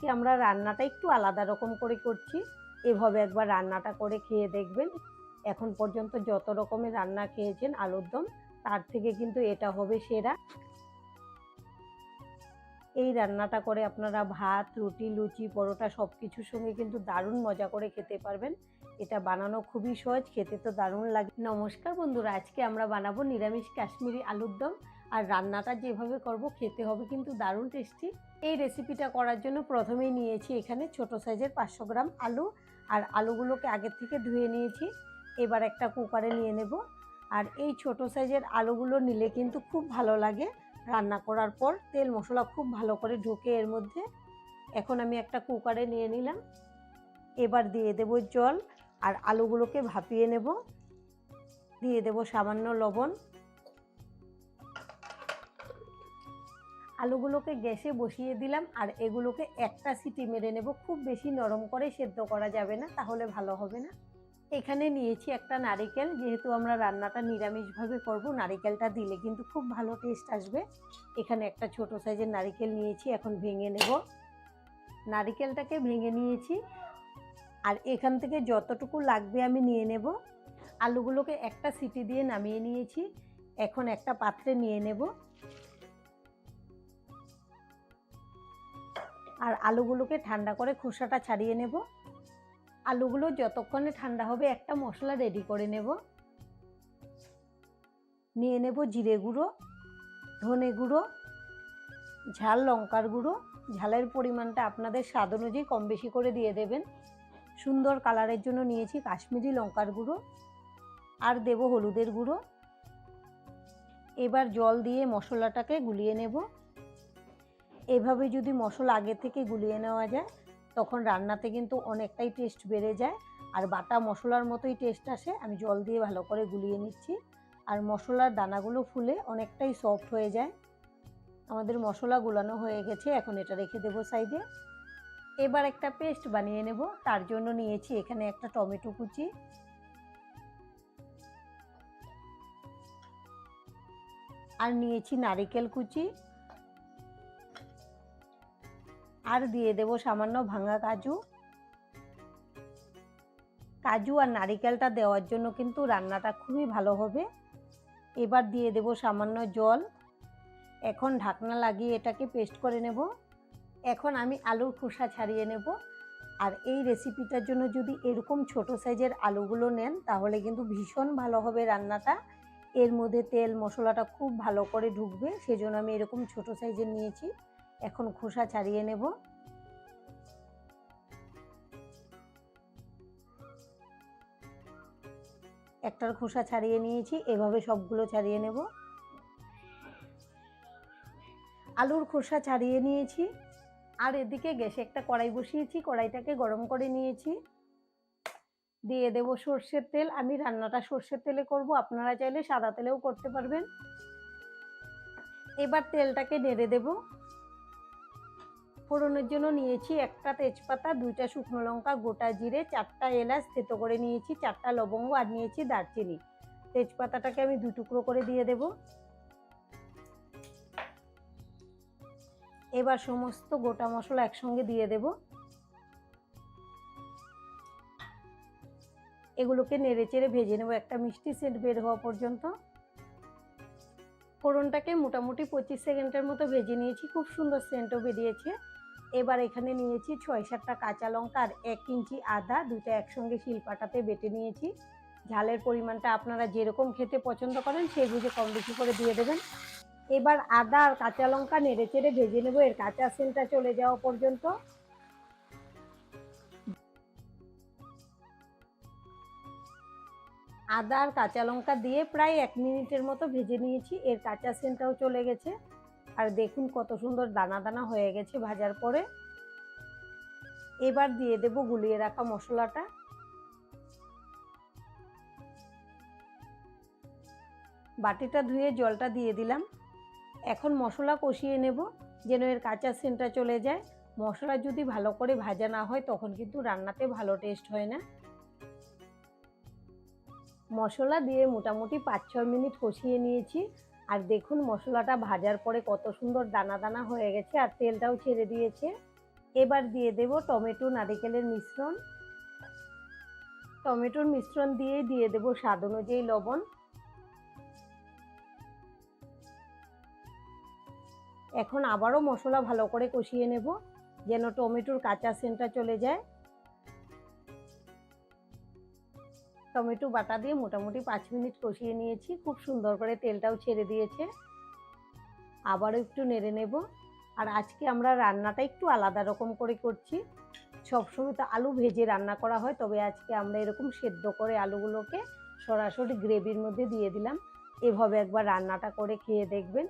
আজকে আমরা রান্নাটা একটু আলাদা রকম করে করছি। এভাবে একবার রান্নাটা করে খেয়ে দেখবেন। এখন পর্যন্ত যত রকমের রান্না খেয়েছেন আলুর দম, তার থেকে কিন্তু এটা হবে সেরা। এই রান্নাটা করে আপনারা ভাত, রুটি, লুচি, পরোটা সব কিছুর সঙ্গে কিন্তু দারুণ মজা করে খেতে পারবেন। এটা বানানো খুবই সহজ, খেতে তো দারুণ লাগে। নমস্কার বন্ধুরা, আজকে আমরা বানাবো নিরামিষ কাশ্মীরি আলুর দম। আর রান্নাটা যেভাবে করব খেতে হবে কিন্তু দারুণ টেস্টি। এই রেসিপিটা করার জন্য প্রথমেই নিয়েছি এখানে ছোট সাইজের 500 গ্রাম আলু। আর আলুগুলোকে আগের থেকে ধুয়ে নিয়েছি। এবার একটা কুকারে নিয়ে নেব। আর এই ছোট সাইজের আলুগুলো নিলে কিন্তু খুব ভালো লাগে রান্না করার পর, তেল মশলা খুব ভালো করে ঢুকে এর মধ্যে। এখন আমি একটা কুকারে নিয়ে নিলাম। এবার দিয়ে দেব জল আর আলুগুলোকে ভাপিয়ে নেব। দিয়ে দেব সামান্য লবণ। আলুগুলোকে গ্যাসে বসিয়ে দিলাম আর এগুলোকে একটা সিটি মেরে নেব। খুব বেশি নরম করে সেদ্ধ করা যাবে না, তাহলে ভালো হবে না। এখানে নিয়েছি একটা নারিকেল, যেহেতু আমরা রান্নাটা নিরামিষভাবে করব, নারিকেলটা দিলে কিন্তু খুব ভালো টেস্ট আসবে। এখানে একটা ছোট সাইজের নারিকেল নিয়েছি, এখন ভেঙে নেব। নারিকেলটাকে ভেঙে নিয়েছি আর এখান থেকে যতটুকু লাগবে আমি নিয়ে নেব। আলুগুলোকে একটা সিটি দিয়ে নামিয়ে নিয়েছি। এখন একটা পাত্রে নিয়ে নেব আর আলুগুলোকে ঠান্ডা করে খোসাটা ছাড়িয়ে নেব। আলুগুলো যতক্ষণে ঠান্ডা হবে একটা মশলা রেডি করে নেব। নিয়ে নেব জিরে গুঁড়ো, ধনে গুঁড়ো, ঝাল লঙ্কার গুঁড়ো। ঝালের পরিমাণটা আপনাদের স্বাদ অনুযায়ী কম বেশি করে দিয়ে দেবেন। সুন্দর কালারের জন্য নিয়েছি কাশ্মীরি লঙ্কার গুঁড়ো আর দেব হলুদের গুঁড়ো। এবার জল দিয়ে মশলাটাকে গুলিয়ে নেব। এভাবে যদি মশলা আগে থেকে গুলিয়ে নেওয়া যায় তখন রান্নাতে কিন্তু অনেকটাই টেস্ট বেড়ে যায় আর বাটা মশলার মতোই টেস্ট আসে। আমি জল দিয়ে ভালো করে গুলিয়ে নিচ্ছি আর মশলার দানাগুলো ফুলে অনেকটাই সফট হয়ে যায়। আমাদের মশলা গুলানো হয়ে গেছে, এখন এটা রেখে দেব সাইডে। এবার একটা পেস্ট বানিয়ে নেব। তার জন্য নিয়েছি এখানে একটা টমেটো কুচি আর নিয়েছি নারকেল কুচি আর দিয়ে দেব সামান্য ভাঙা কাজু। কাজু আর নারিকেলটা দেওয়ার জন্য কিন্তু রান্নাটা খুবই ভালো হবে। এবার দিয়ে দেব সামান্য জল। এখন ঢাকনা লাগিয়ে এটাকে পেস্ট করে নেব। এখন আমি আলুর খোসা ছাড়িয়ে নেব। আর এই রেসিপিটার জন্য যদি এরকম ছোট সাইজের আলুগুলো নেন তাহলে কিন্তু ভীষণ ভালো হবে রান্নাটা। এর মধ্যে তেল মশলাটা খুব ভালো করে ঢুকবে, সেজন্য আমি এরকম ছোট সাইজের নিয়েছি। এখন খোসা ছাড়িয়ে নেব। একটার খোসা ছাড়িয়ে নিয়েছি, এভাবে সবগুলো ছাড়িয়ে নেব। আলুর খোসা ছাড়িয়ে নিয়েছি আর এদিকে গ্যাসে একটা কড়াই বসিয়েছি, কড়াইটাকে গরম করে নিয়েছি। দিয়ে দেব সর্ষের তেল। আমি রান্নাটা সর্ষের তেলে করব, আপনারা চাইলে সাদা তেলেও করতে পারবেন। এবার তেলটাকে নেড়ে দেব। ফোড়নের জন্য নিয়েছি একটা তেজপাতা, 2টা শুকনো লঙ্কা, গোটা জিরে, 4টা এলাচ থেতো করে নিয়েছি, 4টা লবঙ্গ আর নিয়েছি দারচিনি। তেজপাতাটাকে আমি 2 টুকরো করে দিয়ে দেব। এবার সমস্ত গোটা মশলা একসঙ্গে দিয়ে দেব। এগুলোকে নেড়ে চেড়ে ভেজে নেব একটা মিষ্টি সেন্ট বের হওয়া পর্যন্ত। ফোড়নটাকে মোটামুটি 25 সেকেন্ডের মতো ভেজে নিয়েছি, খুব সুন্দর সেন্টও বেরিয়েছে। এবার এখানে নিয়েছি 6-7টা কাঁচা লঙ্কা আর 1 ইঞ্চি আদা, 2টা একসঙ্গে শিলপাটাতে বেটে নিয়েছি। ঝালের পরিমাণটা আপনারা যেরকম খেতে পছন্দ করেন সেই বুঝে কম বেশি করে দিয়ে দেবেন। এবার আদা আর কাঁচা লঙ্কা নেড়ে চেড়ে ভেজে নেব এর কাঁচা সেন্টটা চলে যাওয়া পর্যন্ত। আদা আর কাঁচা লঙ্কা দিয়ে প্রায় 1 মিনিটের মতো ভেজে নিয়েছি, এর কাঁচা সেন্টটাও চলে গেছে। আর দেখুন কত সুন্দর দানা দানা হয়ে গেছে ভাজার পরে। এবার দিয়ে দেব গুলিয়ে রাখা মশলাটা। বাটিটা ধুয়ে জলটা দিয়ে দিলাম। এখন মশলা কষিয়ে নেব যেন এর কাঁচা সেন্টটা চলে যায়। মশলা যদি ভালো করে ভাজা না হয় তখন কিন্তু রান্নাতে ভালো টেস্ট হয় না। মশলা দিয়ে মোটামুটি 5-6 মিনিট কষিয়ে নিয়েছি। আর দেখুন মশলাটা ভাজার পরে কত সুন্দর দানা দানা হয়ে গেছে আর তেলটাও ছেড়ে দিয়েছে। এবার দিয়ে দেব টমেটো নারিকেলের মিশ্রণ। টমেটোর মিশ্রণ দিয়ে দেব স্বাদ অনুযায়ী লবণ। এখন আবারও মশলা ভালো করে কষিয়ে নেব যেন টমেটোর কাঁচা সেন্টটা চলে যায়। টমেটো বাটা দিয়ে মোটামুটি 5 মিনিট কষিয়ে নিয়েছি, খুব সুন্দর করে তেলটাও ছেড়ে দিয়েছে। আবারও একটু নেড়ে নেব। আর আজকে আমরা রান্নাটা একটু আলাদা রকম করে করছি। সবসময় তো আলু ভেজে রান্না করা হয়, তবে আজকে আমরা এরকম সেদ্ধ করে আলুগুলোকে সরাসরি গ্রেভির মধ্যে দিয়ে দিলাম। এভাবে একবার রান্নাটা করে খেয়ে দেখবেন।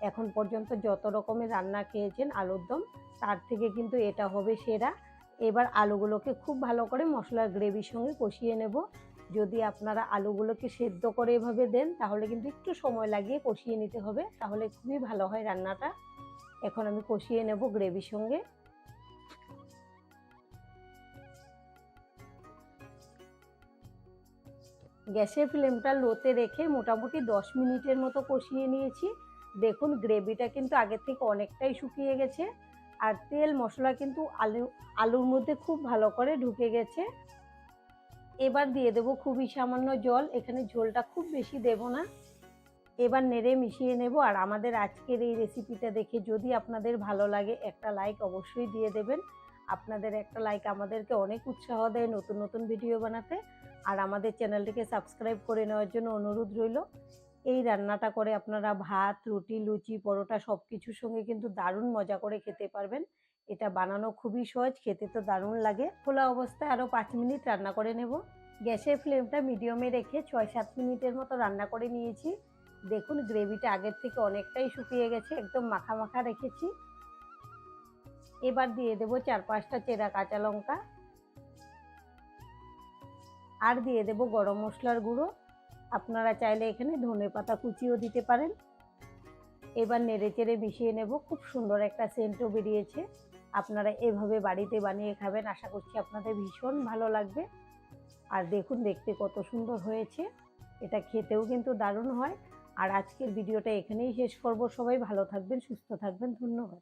এখন পর্যন্ত যত রকমের রান্না খেয়েছেন আলুর দম, তার থেকে কিন্তু এটা হবে সেরা। এবার আলুগুলোকে খুব ভালো করে মশলার গ্রেভির সঙ্গে কষিয়ে নেব। যদি আপনারা আলুগুলোকে সেদ্ধ করে এভাবে দেন তাহলে কিন্তু একটু সময় লাগিয়ে কষিয়ে নিতে হবে, তাহলে খুবই ভালো হয় রান্নাটা। এখন আমি কষিয়ে নেব গ্রেভির সঙ্গে। গ্যাসের ফ্লেমটা লোতে রেখে মোটামুটি 10 মিনিটের মতো কষিয়ে নিয়েছি। দেখুন গ্রেভিটা কিন্তু আগের থেকে অনেকটাই শুকিয়ে গেছে, আর তেল মশলা কিন্তু আলুর মধ্যে খুব ভালো করে ঢুকে গেছে। এবার দিয়ে দেবো খুবই সামান্য জল, এখানে ঝোলটা খুব বেশি দেব না। এবার নেড়ে মিশিয়ে নেব। আর আমাদের আজকের এই রেসিপিটা দেখে যদি আপনাদের ভালো লাগে একটা লাইক অবশ্যই দিয়ে দেবেন। আপনাদের একটা লাইক আমাদেরকে অনেক উৎসাহ দেয় নতুন নতুন ভিডিও বানাতে। আর আমাদের চ্যানেলটিকে সাবস্ক্রাইব করে নেওয়ার জন্য অনুরোধ রইল। এই রান্নাটা করে আপনারা ভাত, রুটি, লুচি, পরোটা সব কিছুর সঙ্গে কিন্তু দারুণ মজা করে খেতে পারবেন। এটা বানানো খুবই সহজ, খেতে তো দারুণ লাগে। খোলা অবস্থায় আরও 5 মিনিট রান্না করে নেব। গ্যাসের ফ্লেমটা মিডিয়ামে রেখে 6-7 মিনিটের মতো রান্না করে নিয়েছি। দেখুন গ্রেভিটা আগের থেকে অনেকটাই শুকিয়ে গেছে, একদম মাখা মাখা রেখেছি। এবার দিয়ে দেবো 4-5টা চেরা কাঁচা লঙ্কা, আর দিয়ে দেবো গরম মশলার গুঁড়ো। আপনারা চাইলে এখানে ধনেপাতা কুচিও দিতে পারেন। এবার নেড়ে চেড়ে মিশিয়ে নেব। খুব সুন্দর একটা সেন্টও বেরিয়েছে। আপনারা এভাবে বাড়িতে বানিয়ে খাবেন, আশা করছি আপনাদের ভীষণ ভালো লাগবে। আর দেখুন দেখতে কত সুন্দর হয়েছে, এটা খেতেও কিন্তু দারুণ হয়। আর আজকের ভিডিওটা এখানেই শেষ করব। সবাই ভালো থাকবেন, সুস্থ থাকবেন, ধন্যবাদ।